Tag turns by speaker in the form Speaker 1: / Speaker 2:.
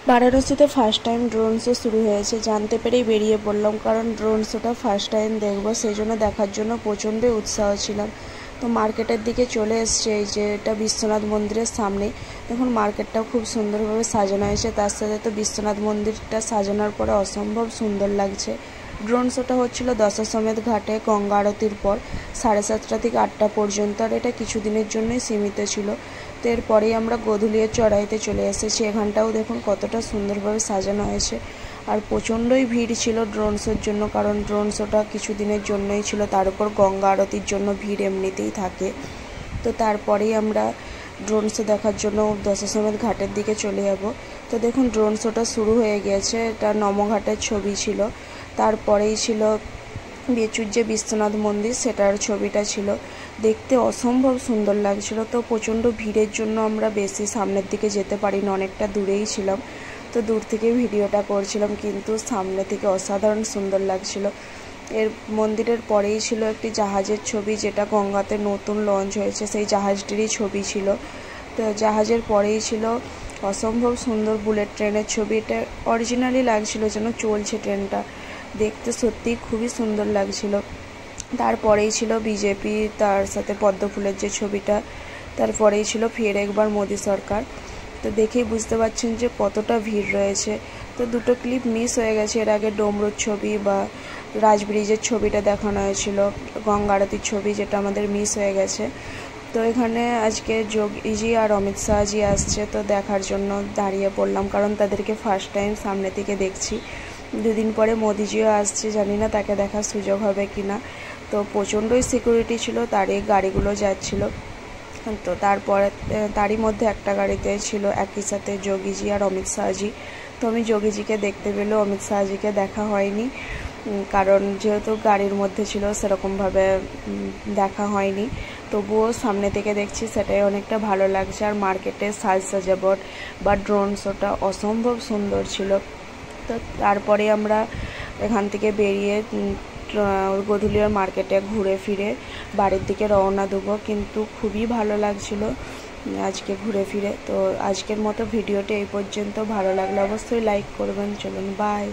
Speaker 1: বারাণসীতে first time drone show শুরু হয়েছে, জানতে পেরেই বেরিয়ে পড়লাম, কারণ ড্রোন শোটা ফার্স্ট টাইম দেখবো, সেই জন্য দেখার জন্য প্রচণ্ডই উৎসাহ ছিলাম। তো মার্কেটের দিকে চলে এসছে, এই যে এটা বিশ্বনাথ মন্দিরের সামনে। দেখুন মার্কেটটাও খুব সুন্দরভাবে সাজানো হয়েছে, তার সাথে তো বিশ্বনাথ মন্দিরটা সাজানোর পরে অসম্ভব সুন্দর লাগছে। ড্রোন শোটা হচ্ছিল দশাশ্বমেধ ঘাটে গঙ্গা আরতির পর 7:30 থেকে 8টা পর্যন্ত, আর এটা কিছুদিনের জন্যই সীমিত ছিল। তো এরপরেই আমরা গোধূলির চড়াইতে চলে এসেছি। এখানটাও দেখুন কতটা সুন্দরভাবে সাজানো হয়েছে, আর প্রচণ্ডই ভিড় ছিল ড্রোন শোর জন্য, কারণ ড্রোন শোটা কিছুদিনের জন্যই ছিল, তার উপর গঙ্গা আরতির জন্য ভিড় এমনিতেই থাকে। তো তারপরেই আমরা ড্রোন শো দেখার জন্য দশাশ্বমেধ ঘাটের দিকে চলে যাব। তো দেখুন ড্রোন শোটা শুরু হয়ে গিয়েছে, এটা নমঘাটের ছবি ছিল, তারপরেই ছিল বেচুর যে বিশ্বনাথ মন্দির সেটার ছবিটা ছিল। দেখতে অসম্ভব সুন্দর লাগছিল। তো প্রচণ্ড ভিড়ের জন্য আমরা বেশি সামনের দিকে যেতে পারিনি, অনেকটা দূরেই ছিলাম। তো দূর থেকে ভিডিওটা করছিলাম, কিন্তু সামনে থেকে অসাধারণ সুন্দর লাগছিল। এর মন্দিরের পরেই ছিল একটি জাহাজের ছবি, যেটা গঙ্গাতে নতুন লঞ্চ হয়েছে, সেই জাহাজটিরই ছবি ছিল। তো জাহাজের পরেই ছিল অসম্ভব সুন্দর বুলেট ট্রেনের ছবি। এটা অরিজিনালি লাগছিল, যেন চলছে ট্রেনটা, দেখতে সত্যিই খুবই সুন্দর লাগছিল। তারপরেই ছিল বিজেপি, তার সাথে পদ্মফুলের যে ছবিটা, তারপরেই ছিল ফের একবার মোদি সরকার। তো দেখেই বুঝতে পারছেন যে কতটা ভিড় রয়েছে। তো দুটো ক্লিপ মিস হয়ে গেছে, এর আগে ডমরুর ছবি বা রাজব্রিজের ছবিটা দেখানো হয়েছিল, গঙ্গা আরতির ছবি, যেটা আমাদের মিস হয়ে গেছে। তো এখানে আজকে যোগীজি আর অমিত শাহজি আসছে, তো দেখার জন্য দাঁড়িয়ে পড়লাম, কারণ তাদেরকে ফার্স্ট টাইম সামনে থেকে দেখছি। দুদিন পরে মোদিজিও আসছে, জানি না তাকে দেখার সুযোগ হবে কি না। তো প্রচণ্ডই সিকিউরিটি ছিল, তারই গাড়িগুলো যাচ্ছিল। তো তারপরে তারই মধ্যে একটা গাড়িতে ছিল একই সাথে যোগীজি আর অমিত শাহজি। তো আমি যোগীজিকে দেখতে পেলেও অমিত শাহজিকে দেখা হয়নি, কারণ যেহেতু গাড়ির মধ্যে ছিল সেরকমভাবে দেখা হয়নি। তবুও সামনে থেকে দেখছি, সেটাই অনেকটা ভালো লাগছে। আর মার্কেটের সাজাবট বা ড্রোন শোটা অসম্ভব সুন্দর ছিল। তো তারপরে আমরা এখান থেকে বেরিয়ে গোধূলির মার্কেটে ঘুরে ফিরে বাড়ির দিকে রওনা দেবো, কিন্তু খুবই ভালো লাগছিল আজকে ঘুরে ফিরে। তো আজকের মতো ভিডিওটি এই পর্যন্ত, ভালো লাগলে অবশ্যই লাইক করবেন। চলুন, বাই।